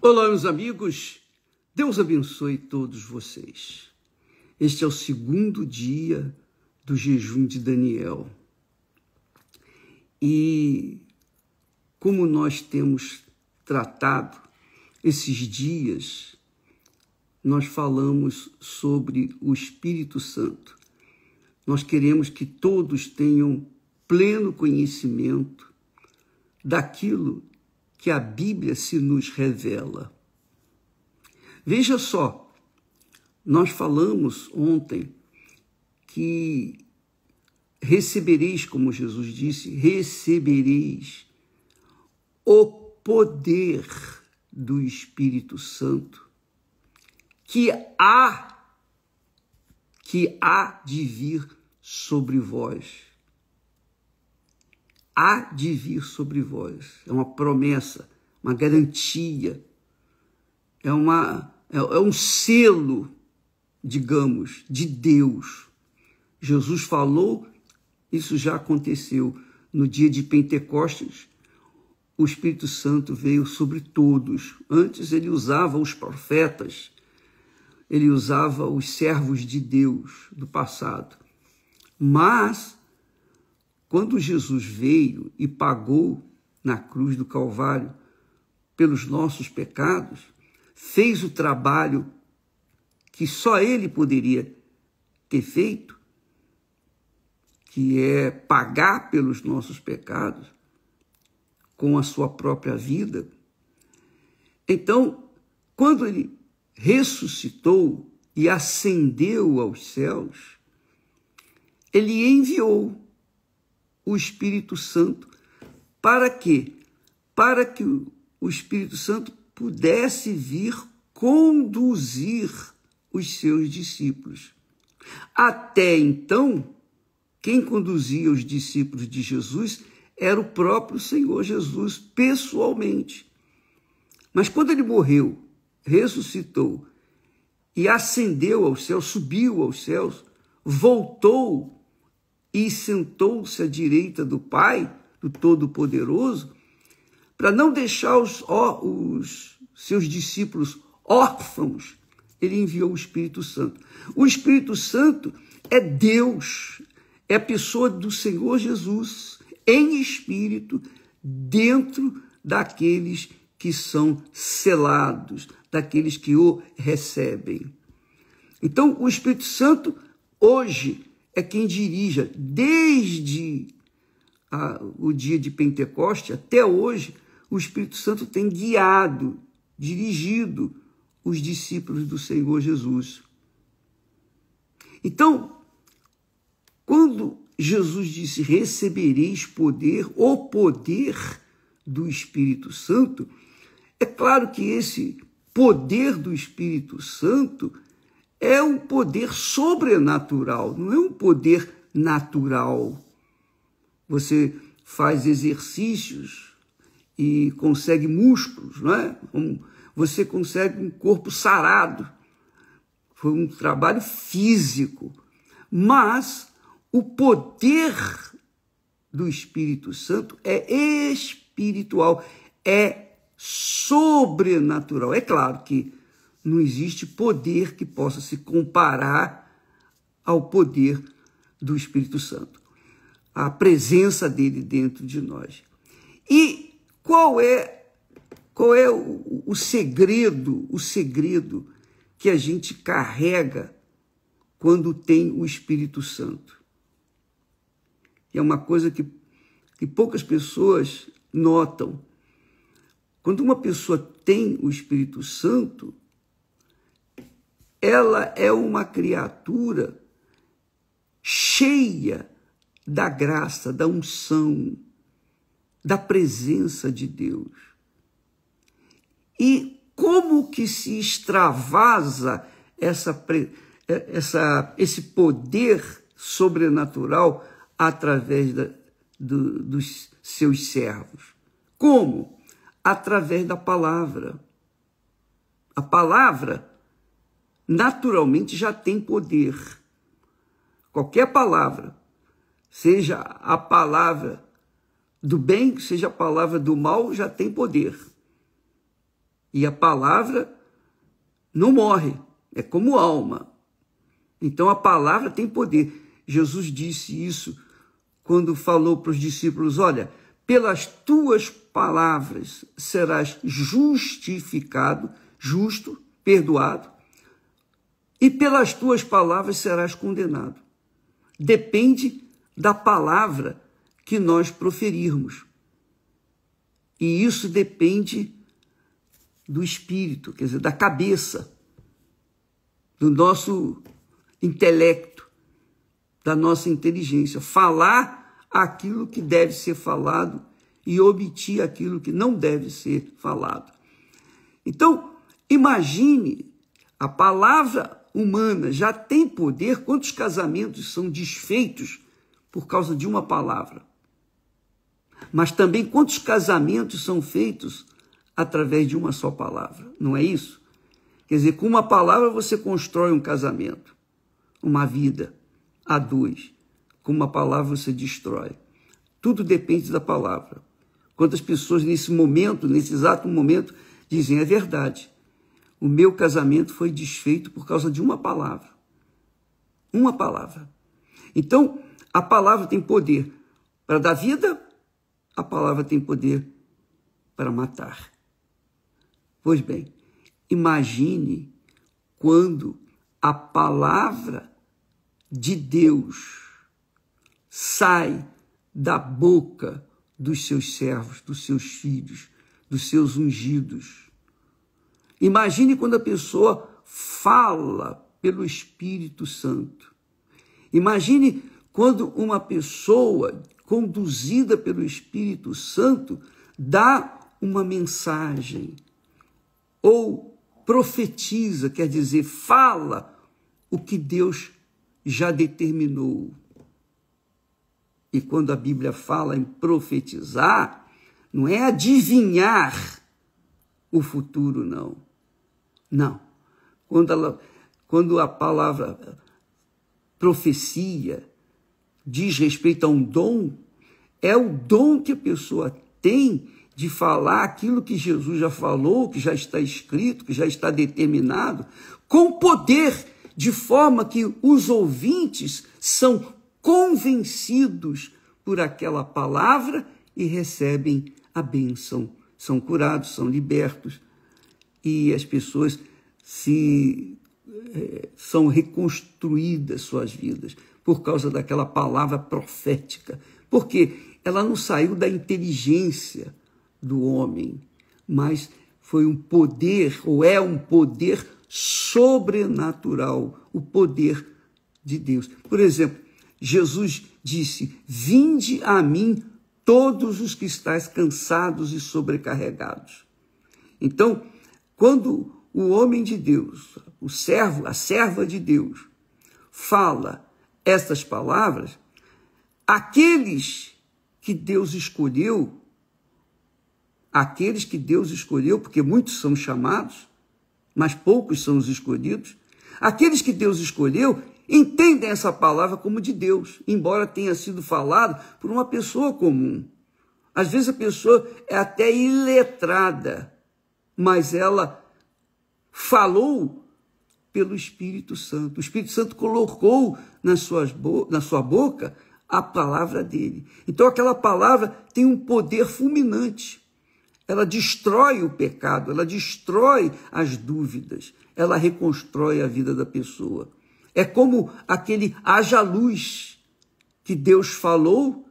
Olá, meus amigos. Deus abençoe todos vocês. Este é o segundo dia do jejum de Daniel. E como nós temos tratado esses dias, nós falamos sobre o Espírito Santo. Nós queremos que todos tenham pleno conhecimento daquilo que a Bíblia se nos revela. Veja só, nós falamos ontem que recebereis, como Jesus disse, recebereis o poder do Espírito Santo que há de vir sobre vós. Há de vir sobre vós. É uma promessa, uma garantia, é um selo, digamos, de Deus. Jesus falou, isso já aconteceu no dia de Pentecostes. O Espírito Santo veio sobre todos. Antes ele usava os profetas, ele usava os servos de Deus do passado. Mas quando Jesus veio e pagou na cruz do Calvário pelos nossos pecados, fez o trabalho que só ele poderia ter feito, que é pagar pelos nossos pecados com a sua própria vida. Então, quando ele ressuscitou e ascendeu aos céus, ele enviou o Espírito Santo. Para quê? Para que o Espírito Santo pudesse vir conduzir os seus discípulos. Até então, quem conduzia os discípulos de Jesus era o próprio Senhor Jesus, pessoalmente. Mas quando ele morreu, ressuscitou e ascendeu aos céus, subiu aos céus, voltou e sentou-se à direita do Pai, do Todo-Poderoso, para não deixar os seus discípulos órfãos, ele enviou o Espírito Santo. O Espírito Santo é Deus, é a pessoa do Senhor Jesus, em espírito, dentro daqueles que são selados, daqueles que o recebem. Então, o Espírito Santo, hoje, é quem dirige, desde o dia de Pentecoste até hoje, o Espírito Santo tem guiado, dirigido os discípulos do Senhor Jesus. Então, quando Jesus disse, recebereis poder, o poder do Espírito Santo, é claro que esse poder do Espírito Santo é um poder sobrenatural, não é um poder natural. Você faz exercícios e consegue músculos, não é? Você consegue um corpo sarado. Foi um trabalho físico. Mas o poder do Espírito Santo é espiritual, é sobrenatural. É claro que não existe poder que possa se comparar ao poder do Espírito Santo, a presença dele dentro de nós. E qual é o segredo que a gente carrega quando tem o Espírito Santo? É uma coisa que poucas pessoas notam. Quando uma pessoa tem o Espírito Santo, ela é uma criatura cheia da graça, da unção, da presença de Deus. E como que se extravasa esse poder sobrenatural através dos seus servos? Como? Através da palavra. A palavra naturalmente já tem poder. Qualquer palavra, seja a palavra do bem, seja a palavra do mal, já tem poder. E a palavra não morre, é como alma. Então a palavra tem poder. Jesus disse isso quando falou para os discípulos: olha, pelas tuas palavras serás justificado, justo, perdoado, e pelas tuas palavras serás condenado. Depende da palavra que nós proferirmos. E isso depende do espírito, quer dizer, da cabeça, do nosso intelecto, da nossa inteligência. Falar aquilo que deve ser falado e omitir aquilo que não deve ser falado. Então, imagine, a palavra humana já tem poder. Quantos casamentos são desfeitos por causa de uma palavra? Mas também quantos casamentos são feitos através de uma só palavra? Não é isso? Quer dizer, com uma palavra você constrói um casamento, uma vida a dois. Com uma palavra você destrói. Tudo depende da palavra. Quantas pessoas nesse momento, nesse exato momento, dizem: é verdade, o meu casamento foi desfeito por causa de uma palavra. Uma palavra. Então, a palavra tem poder para dar vida, a palavra tem poder para matar. Pois bem, imagine quando a palavra de Deus sai da boca dos seus servos, dos seus filhos, dos seus ungidos. Imagine quando a pessoa fala pelo Espírito Santo. Imagine quando uma pessoa conduzida pelo Espírito Santo dá uma mensagem ou profetiza, quer dizer, fala o que Deus já determinou. E quando a Bíblia fala em profetizar, não é adivinhar o futuro, não. Não. Quando a palavra profecia diz respeito a um dom, é o dom que a pessoa tem de falar aquilo que Jesus já falou, que já está escrito, que já está determinado, com poder, de forma que os ouvintes são convencidos por aquela palavra e recebem a bênção. São curados, são libertos e as pessoas são reconstruídas suas vidas por causa daquela palavra profética. Porque ela não saiu da inteligência do homem, mas foi um poder, ou é um poder sobrenatural, o poder de Deus. Por exemplo, Jesus disse: vinde a mim todos os que estáis cansados e sobrecarregados. Então, quando o homem de Deus, o servo, a serva de Deus, fala estas palavras, aqueles que Deus escolheu, porque muitos são chamados, mas poucos são os escolhidos, aqueles que Deus escolheu entendem essa palavra como de Deus, embora tenha sido falado por uma pessoa comum. Às vezes a pessoa é até iletrada, mas ela falou pelo Espírito Santo. O Espírito Santo colocou na sua boca a palavra dele. Então aquela palavra tem um poder fulminante. Ela destrói o pecado, ela destrói as dúvidas, ela reconstrói a vida da pessoa. É como aquele haja luz que Deus falou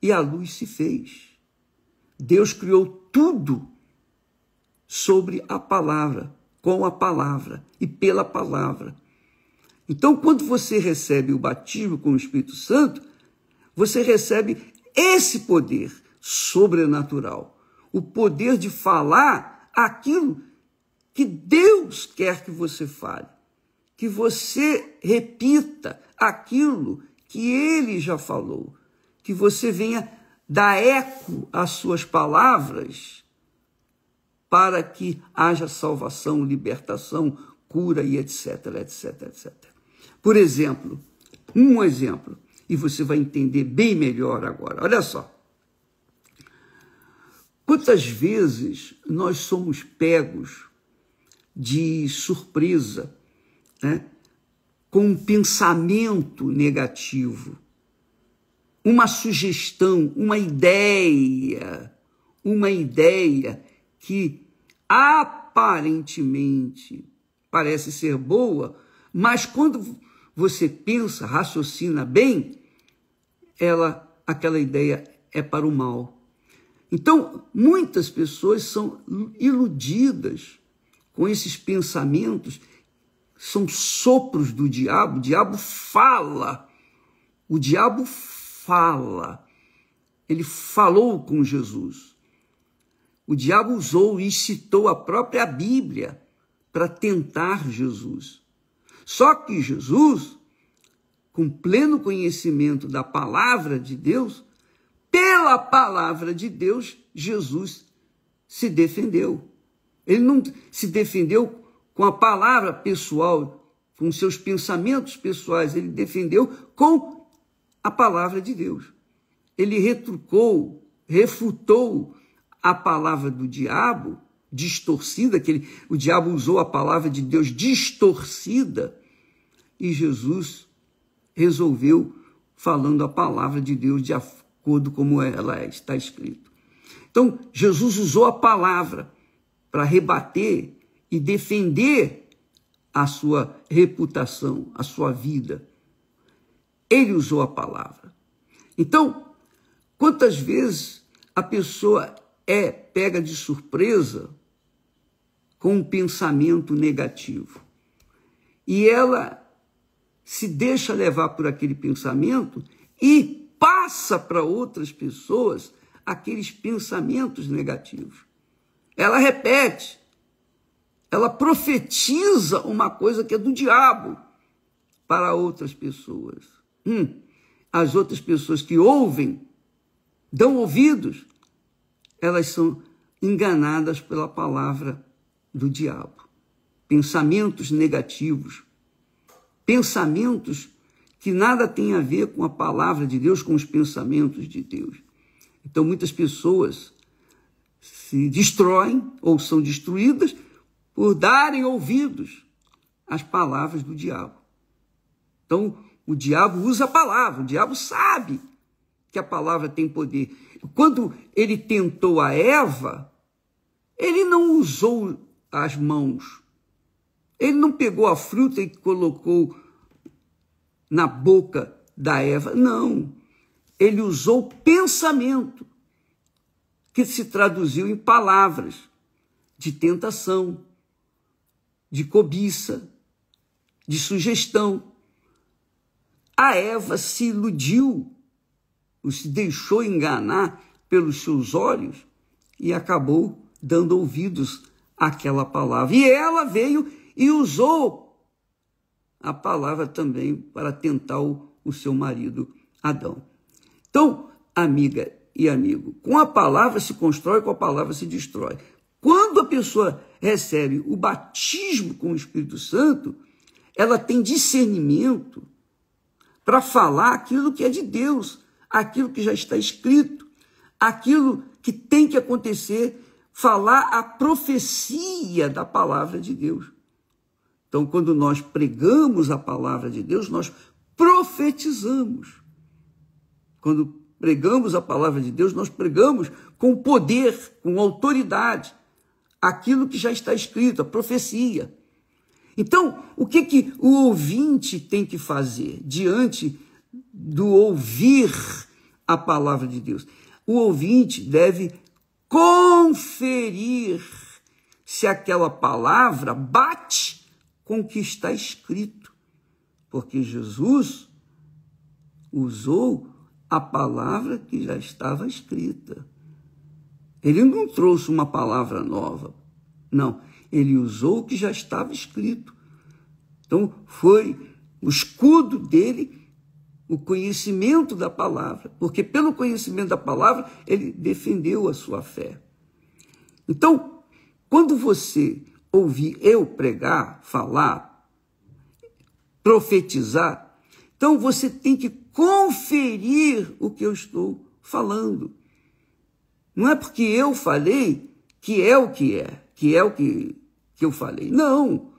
e a luz se fez. Deus criou tudo sobre a palavra, com a palavra e pela palavra. Então, quando você recebe o batismo com o Espírito Santo, você recebe esse poder sobrenatural, o poder de falar aquilo que Deus quer que você fale, que você repita aquilo que Ele já falou, que você venha dar eco às suas palavras, para que haja salvação, libertação, cura e etc, etc, etc. Por exemplo, um exemplo, e você vai entender bem melhor agora. Olha só. Quantas vezes nós somos pegos de surpresa, né, com um pensamento negativo, uma sugestão, uma ideia que aparentemente parece ser boa, mas quando você pensa, raciocina bem, aquela ideia é para o mal. Então, muitas pessoas são iludidas com esses pensamentos, são sopros do diabo. O diabo fala, ele falou com Jesus. O diabo usou e citou a própria Bíblia para tentar Jesus. Só que Jesus, com pleno conhecimento da palavra de Deus, pela palavra de Deus, Jesus se defendeu. Ele não se defendeu com a palavra pessoal, com seus pensamentos pessoais, ele defendeu com a palavra de Deus. Ele refutou a palavra do diabo, distorcida, o diabo usou a palavra de Deus distorcida, e Jesus resolveu falando a palavra de Deus de acordo como ela está escrita. Então, Jesus usou a palavra para rebater e defender a sua reputação, a sua vida. Ele usou a palavra. Então, quantas vezes a pessoa é pega de surpresa com um pensamento negativo e ela se deixa levar por aquele pensamento e passa para outras pessoas aqueles pensamentos negativos. Ela repete, ela profetiza uma coisa que é do diabo para outras pessoas. As outras pessoas que ouvem, dão ouvidos, elas são enganadas pela palavra do diabo. Pensamentos negativos, pensamentos que nada têm a ver com a palavra de Deus, com os pensamentos de Deus. Então, muitas pessoas se destroem ou são destruídas por darem ouvidos às palavras do diabo. Então, o diabo usa a palavra, o diabo sabe que a palavra tem poder. Quando ele tentou a Eva, ele não usou as mãos, ele não pegou a fruta e colocou na boca da Eva, não. Ele usou pensamento, que se traduziu em palavras de tentação, de cobiça, de sugestão. A Eva se iludiu, se deixou enganar pelos seus olhos e acabou dando ouvidos àquela palavra. E ela veio e usou a palavra também para tentar o seu marido Adão. Então, amiga e amigo, com a palavra se constrói, com a palavra se destrói. Quando a pessoa recebe o batismo com o Espírito Santo, ela tem discernimento para falar aquilo que é de Deus, aquilo que já está escrito, aquilo que tem que acontecer, falar a profecia da palavra de Deus. Então, quando nós pregamos a palavra de Deus, nós profetizamos. Quando pregamos a palavra de Deus, nós pregamos com poder, com autoridade, aquilo que já está escrito, a profecia. Então, o que o ouvinte tem que fazer diante do ouvir a palavra de Deus? O ouvinte deve conferir se aquela palavra bate com o que está escrito, porque Jesus usou a palavra que já estava escrita. Ele não trouxe uma palavra nova, não. Ele usou o que já estava escrito. Então, foi o escudo dele, o conhecimento da palavra, porque pelo conhecimento da palavra, ele defendeu a sua fé. Então, quando você ouvir eu pregar, falar, profetizar, então você tem que conferir o que eu estou falando. Não é porque eu falei que é o que eu falei. Não.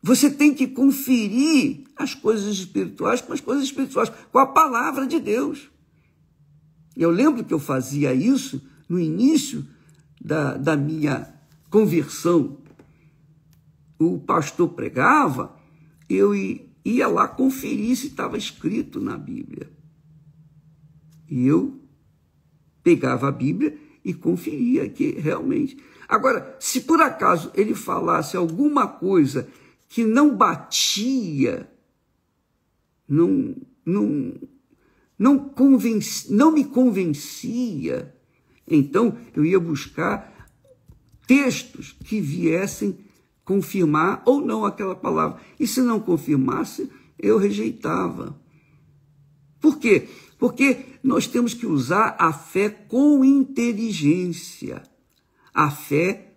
Você tem que conferir as coisas espirituais com as coisas espirituais, com a palavra de Deus. Eu lembro que eu fazia isso no início da minha conversão. O pastor pregava, eu ia lá conferir se estava escrito na Bíblia. E eu pegava a Bíblia e conferia que realmente. Agora, se por acaso ele falasse alguma coisa que não batia, não me convencia, então eu ia buscar textos que viessem confirmar ou não aquela palavra. E se não confirmasse, eu rejeitava. Por quê? Porque nós temos que usar a fé com inteligência. A fé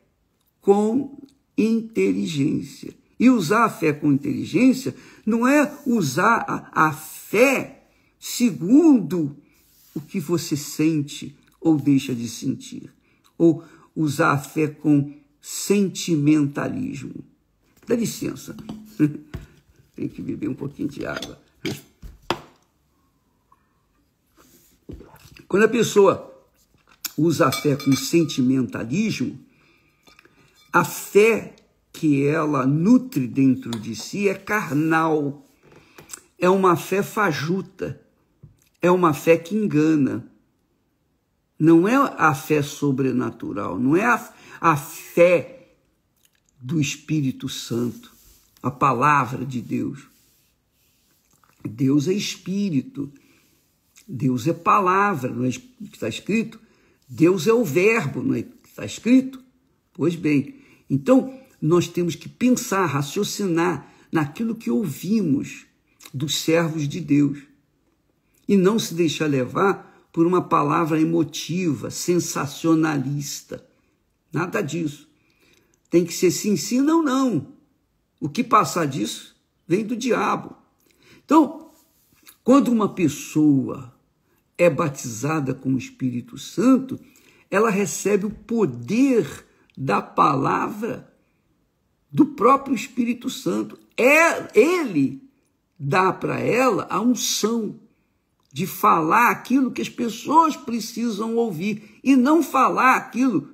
com inteligência. E usar a fé com inteligência não é usar a fé segundo o que você sente ou deixa de sentir. Ou usar a fé com sentimentalismo. Dá licença. Tem que beber um pouquinho de água. Quando a pessoa usa a fé com sentimentalismo, a fé que ela nutre dentro de si é carnal, é uma fé fajuta, é uma fé que engana. Não é a fé sobrenatural, não é a fé do Espírito Santo, a palavra de Deus. Deus é Espírito, Deus é palavra, não é o que está escrito? Deus é o verbo, não é o que está escrito? Pois bem, então nós temos que pensar, raciocinar naquilo que ouvimos dos servos de Deus e não se deixar levar por uma palavra emotiva, sensacionalista. Nada disso. Tem que ser sim, sim, não, não. O que passar disso vem do diabo. Então, quando uma pessoa é batizada com o Espírito Santo, ela recebe o poder da palavra do próprio Espírito Santo. Ele dá para ela a unção de falar aquilo que as pessoas precisam ouvir e não falar aquilo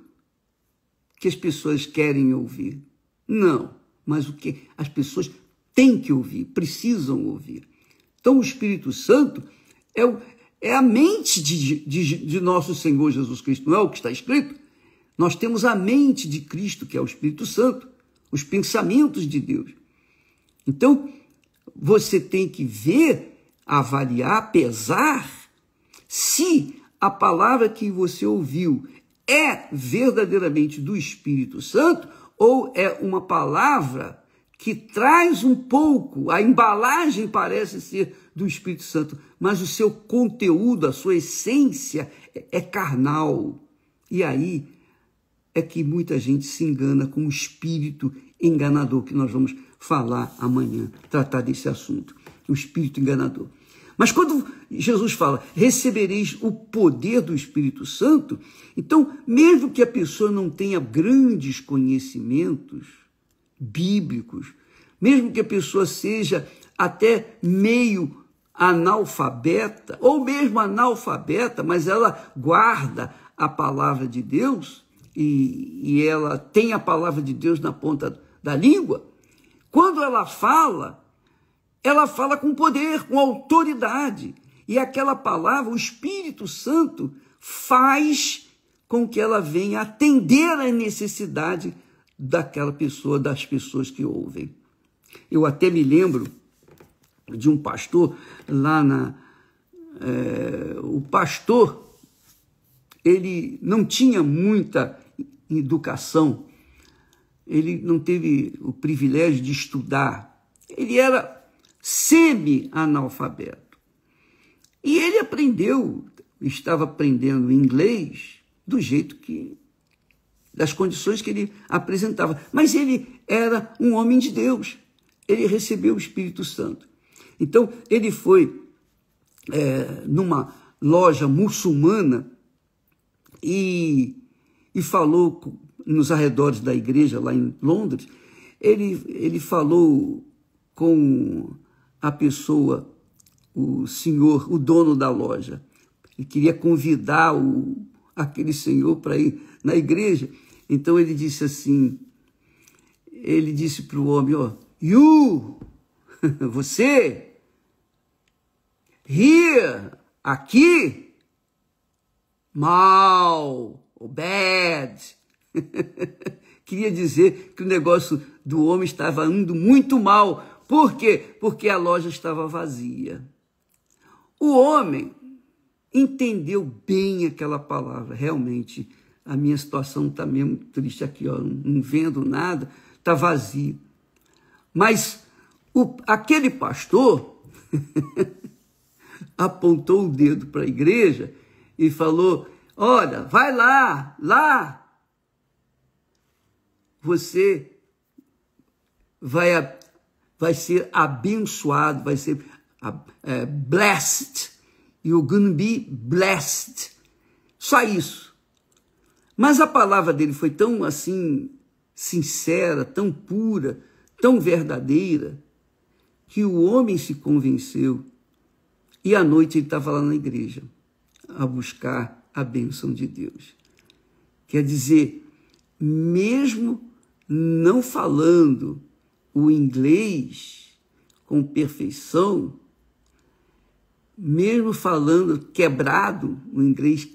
que as pessoas querem ouvir. Não, mas o que as pessoas têm que ouvir, precisam ouvir. Então o Espírito Santo é a mente de nosso Senhor Jesus Cristo, não é o que está escrito? Nós temos a mente de Cristo, que é o Espírito Santo, os pensamentos de Deus. Então, você tem que ver, avaliar, pesar, se a palavra que você ouviu é verdadeiramente do Espírito Santo ou é uma palavra que traz um pouco, a embalagem parece ser do Espírito Santo, mas o seu conteúdo, a sua essência é carnal. E aí é que muita gente se engana com o espírito enganador, que nós vamos falar amanhã, tratar desse assunto, o espírito enganador. Mas quando Jesus fala, recebereis o poder do Espírito Santo, então, mesmo que a pessoa não tenha grandes conhecimentos bíblicos, mesmo que a pessoa seja até meio analfabeta, ou mesmo analfabeta, mas ela guarda a palavra de Deus, e ela tem a palavra de Deus na ponta da língua, quando ela fala com poder, com autoridade. E aquela palavra, o Espírito Santo, faz com que ela venha atender à necessidade daquela pessoa, das pessoas que ouvem. Eu até me lembro de um pastor lá o pastor, ele não tinha muita educação, ele não teve o privilégio de estudar, ele era semi-analfabeto. E ele estava aprendendo inglês do jeito das condições que ele apresentava. Mas ele era um homem de Deus, ele recebeu o Espírito Santo. Então, ele foi numa loja muçulmana e falou nos arredores da igreja, lá em Londres. Ele falou com a pessoa, o senhor, o dono da loja. Ele queria convidar aquele senhor para ir na igreja. Então ele disse assim, ele disse para o homem, ó, you, você, here, aqui, mal, ou bad. Queria dizer que o negócio do homem estava indo muito mal. Por quê? Porque a loja estava vazia. O homem entendeu bem aquela palavra. Realmente, a minha situação está mesmo triste aqui, ó, não vendo nada, está vazio. Mas aquele pastor apontou o dedo para a igreja e falou, olha, vai lá, você vai ser abençoado, vai ser blessed. You're gonna be blessed. Só isso. Mas a palavra dele foi tão assim, sincera, tão pura, tão verdadeira, que o homem se convenceu. E à noite ele estava lá na igreja, a buscar a bênção de Deus. Quer dizer, mesmo não falando o inglês com perfeição, mesmo falando quebrado, o inglês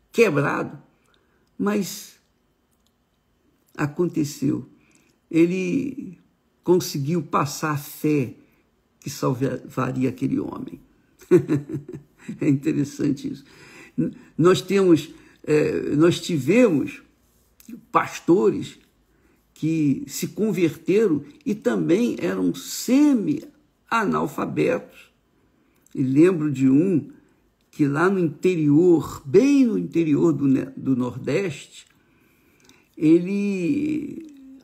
quebrado, mas aconteceu. Ele conseguiu passar a fé que salvaria aquele homem. É interessante isso. Nós tivemos pastores que se converteram e também eram semi-analfabetos. E lembro de um que lá no interior, bem no interior do Nordeste,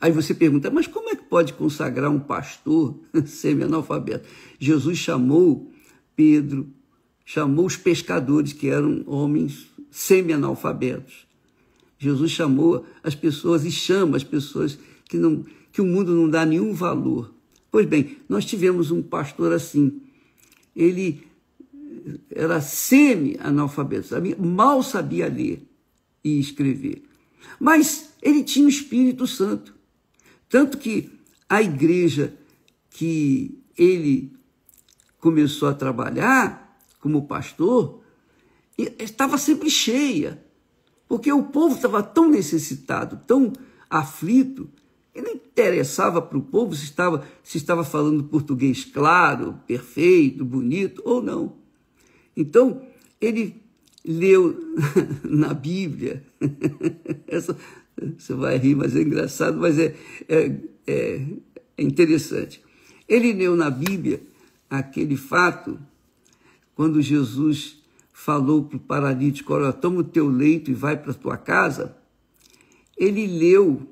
Aí você pergunta, mas como é que pode consagrar um pastor semi-analfabeto? Jesus chamou Pedro, chamou os pescadores, que eram homens semi-analfabetos. Jesus chamou as pessoas e chama as pessoas que o mundo não dá nenhum valor. Pois bem, nós tivemos um pastor assim. Ele era semi-analfabeto, mal sabia ler e escrever. Mas ele tinha o Espírito Santo. Tanto que a igreja que ele começou a trabalhar como pastor estava sempre cheia, porque o povo estava tão necessitado, tão aflito, que não interessava para o povo se estava falando português claro, perfeito, bonito ou não. Então, ele leu na Bíblia, você vai rir, mas é engraçado, mas é interessante. Ele leu na Bíblia aquele fato, quando Jesus falou para o paralítico, olha, toma o teu leito e vai para a tua casa. Ele leu,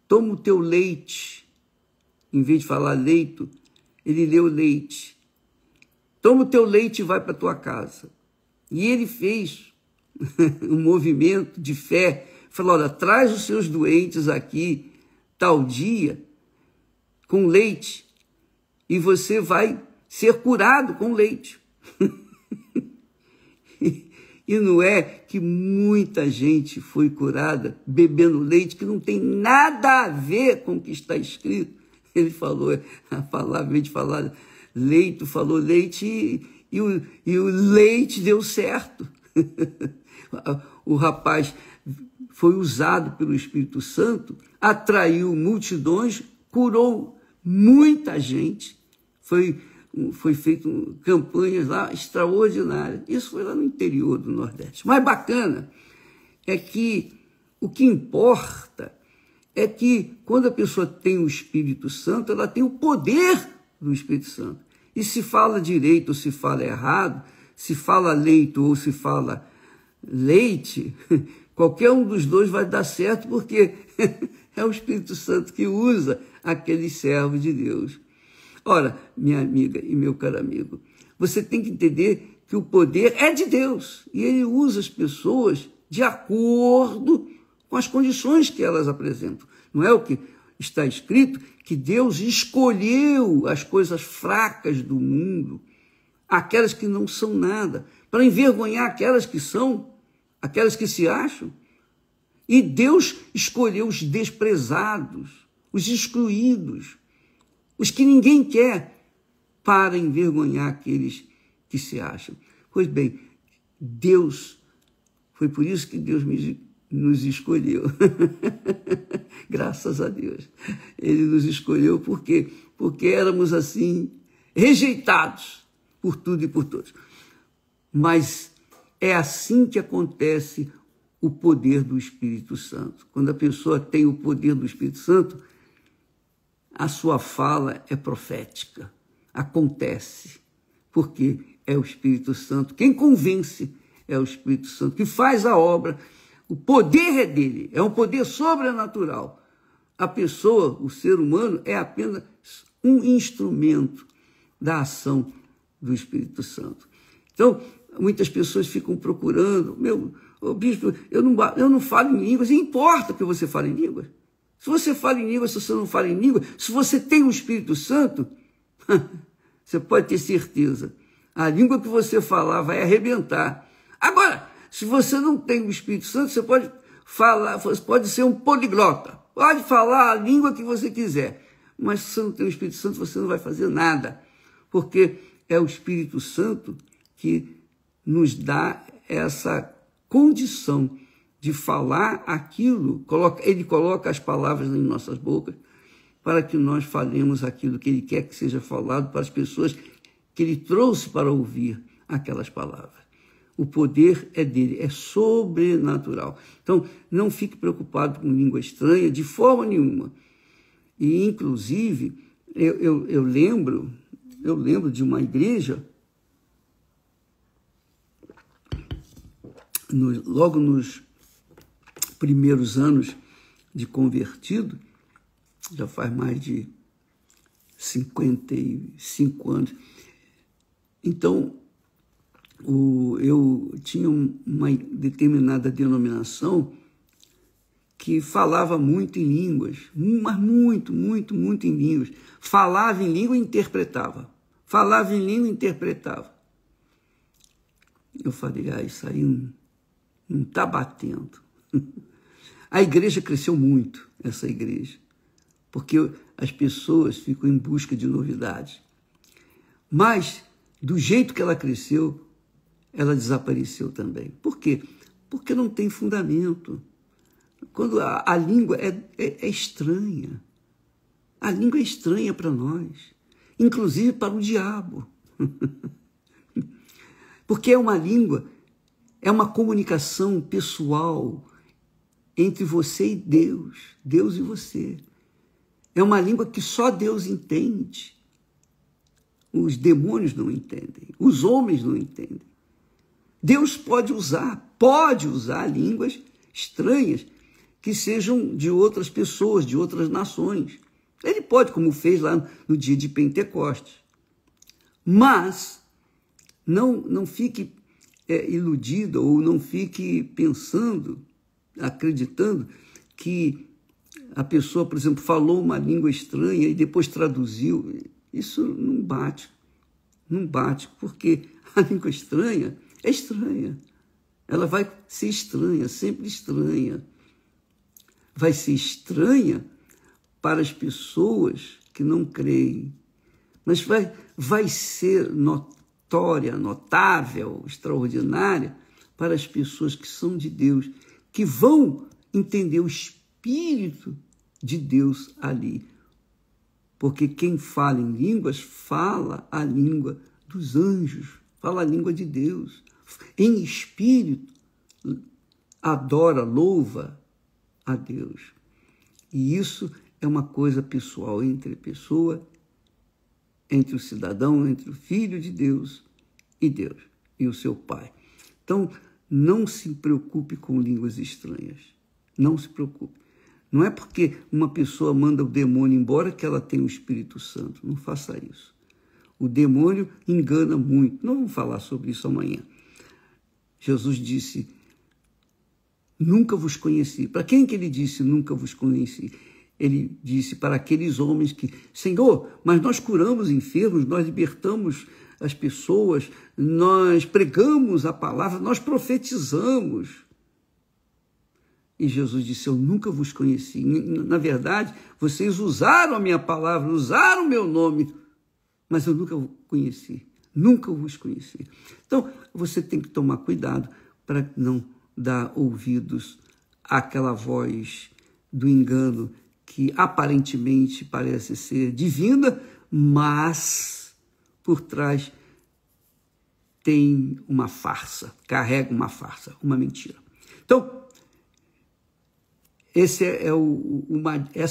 toma o teu leite, em vez de falar leito, ele leu leite. Toma o teu leite e vai para a tua casa. E ele fez um movimento de fé, falou, olha, traz os seus doentes aqui, tal dia, com leite, e você vai ser curado com leite. E não é que muita gente foi curada bebendo leite que não tem nada a ver com o que está escrito. Ele falou, a palavra, em vez de falar leito, falou leite e o leite deu certo. O rapaz foi usado pelo Espírito Santo, atraiu multidões, curou muita gente, foi feito campanhas lá extraordinárias. Isso foi lá no interior do Nordeste. Mas bacana é que o que importa é que quando a pessoa tem o Espírito Santo, ela tem o poder do Espírito Santo. E se fala direito ou se fala errado, se fala leito ou se fala leite, qualquer um dos dois vai dar certo, porque é o Espírito Santo que usa aquele servo de Deus. Ora, minha amiga e meu caro amigo, você tem que entender que o poder é de Deus e ele usa as pessoas de acordo com as condições que elas apresentam. Não é o que está escrito que Deus escolheu as coisas fracas do mundo, aquelas que não são nada, para envergonhar aquelas que são, aquelas que se acham. E Deus escolheu os desprezados, os excluídos, os que ninguém quer, para envergonhar aqueles que se acham. Pois bem, foi por isso que Deus nos escolheu. Graças a Deus. Ele nos escolheu porque éramos assim, rejeitados por tudo e por todos. Mas é assim que acontece o poder do Espírito Santo. Quando a pessoa tem o poder do Espírito Santo, a sua fala é profética. Acontece. Porque é o Espírito Santo. Quem convence é o Espírito Santo, que faz a obra. O poder é dele, é um poder sobrenatural. A pessoa, o ser humano, é apenas um instrumento da ação do Espírito Santo. Então, muitas pessoas ficam procurando, bispo, eu não falo em línguas, e importa que você fale em línguas. Se você fala em línguas, se você não fala em línguas, se você tem o Espírito Santo, você pode ter certeza, a língua que você falar vai arrebentar. Agora, se você não tem o Espírito Santo, você pode falar, você pode ser um poliglota, pode falar a língua que você quiser, mas se você não tem o Espírito Santo, você não vai fazer nada, porque é o Espírito Santo que nos dá essa condição de falar aquilo, ele coloca as palavras em nossas bocas para que nós falemos aquilo que ele quer que seja falado para as pessoas que ele trouxe para ouvir aquelas palavras. O poder é dele, é sobrenatural. Então, não fique preocupado com língua estranha de forma nenhuma. E, inclusive, eu lembro de uma igreja, logo nos primeiros anos de convertido, já faz mais de 55 anos. Então, eu tinha uma determinada denominação que falava muito em línguas, mas muito em línguas. Falava em língua e interpretava. Falava em língua e interpretava. Eu falei, isso aí não está batendo. A igreja cresceu muito, essa igreja, porque as pessoas ficam em busca de novidades. Mas, do jeito que ela cresceu, ela desapareceu também. Por quê? Porque não tem fundamento. Quando a língua é estranha. A língua é estranha para nós, inclusive para o diabo. Porque é uma língua, é uma comunicação pessoal entre você e Deus, Deus e você. É uma língua que só Deus entende. Os demônios não entendem, os homens não entendem. Deus pode usar línguas estranhas que sejam de outras pessoas, de outras nações. Ele pode, como fez lá no dia de Pentecostes. Mas não fique iludido ou não fique pensando, acreditando que a pessoa, por exemplo, falou uma língua estranha e depois traduziu. Isso não bate, porque a língua estranha é estranha. Ela vai ser estranha, sempre estranha. Vai ser estranha para as pessoas que não creem, mas vai ser notória, notável, extraordinária para as pessoas que são de Deus, que vão entender o Espírito de Deus ali. Porque quem fala em línguas, fala a língua dos anjos, fala a língua de Deus. Em espírito, adora, louva a Deus. E isso é uma coisa pessoal, entre a pessoa, entre o cidadão, entre o Filho de Deus e o seu Pai. Então, não se preocupe com línguas estranhas. Não se preocupe. Não é porque uma pessoa manda o demônio embora que ela tem o Espírito Santo. Não faça isso. O demônio engana muito. Não vamos falar sobre isso amanhã. Jesus disse nunca vos conheci. Para quem que ele disse, nunca vos conheci? Ele disse para aqueles homens que, Senhor, mas nós curamos enfermos, nós libertamos as pessoas, nós pregamos a palavra, nós profetizamos. E Jesus disse, eu nunca vos conheci. Na verdade, vocês usaram a minha palavra, usaram o meu nome, mas eu nunca vos conheci. Nunca vos conheci. Então, você tem que tomar cuidado para não dar ouvidos àquela voz do engano que aparentemente parece ser divina, mas por trás tem uma farsa, carrega uma farsa, uma mentira. Então, essa é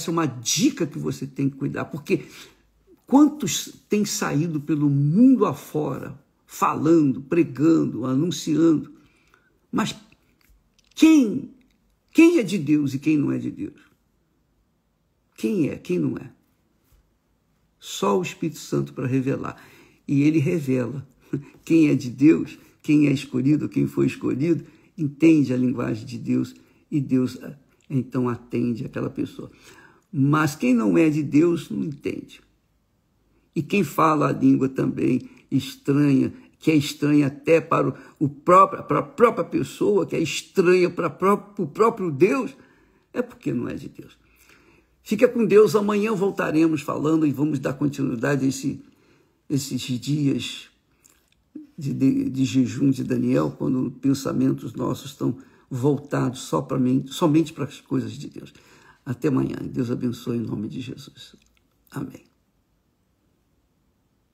uma dica que você tem que cuidar, porque quantos têm saído pelo mundo afora, falando, pregando, anunciando, mas quem é de Deus e quem não é de Deus? Quem é, quem não é? Só o Espírito Santo para revelar. E ele revela quem é de Deus, quem é escolhido, quem foi escolhido, entende a linguagem de Deus e Deus então atende aquela pessoa. Mas quem não é de Deus não entende. E quem fala a língua também estranha, que é estranha até para a própria pessoa, que é estranha para o próprio Deus, é porque não é de Deus. Fica com Deus, amanhã voltaremos falando e vamos dar continuidade a esses dias de jejum de Daniel, quando pensamentos nossos estão voltados somente para as coisas de Deus. Até amanhã. Deus abençoe em nome de Jesus. Amém.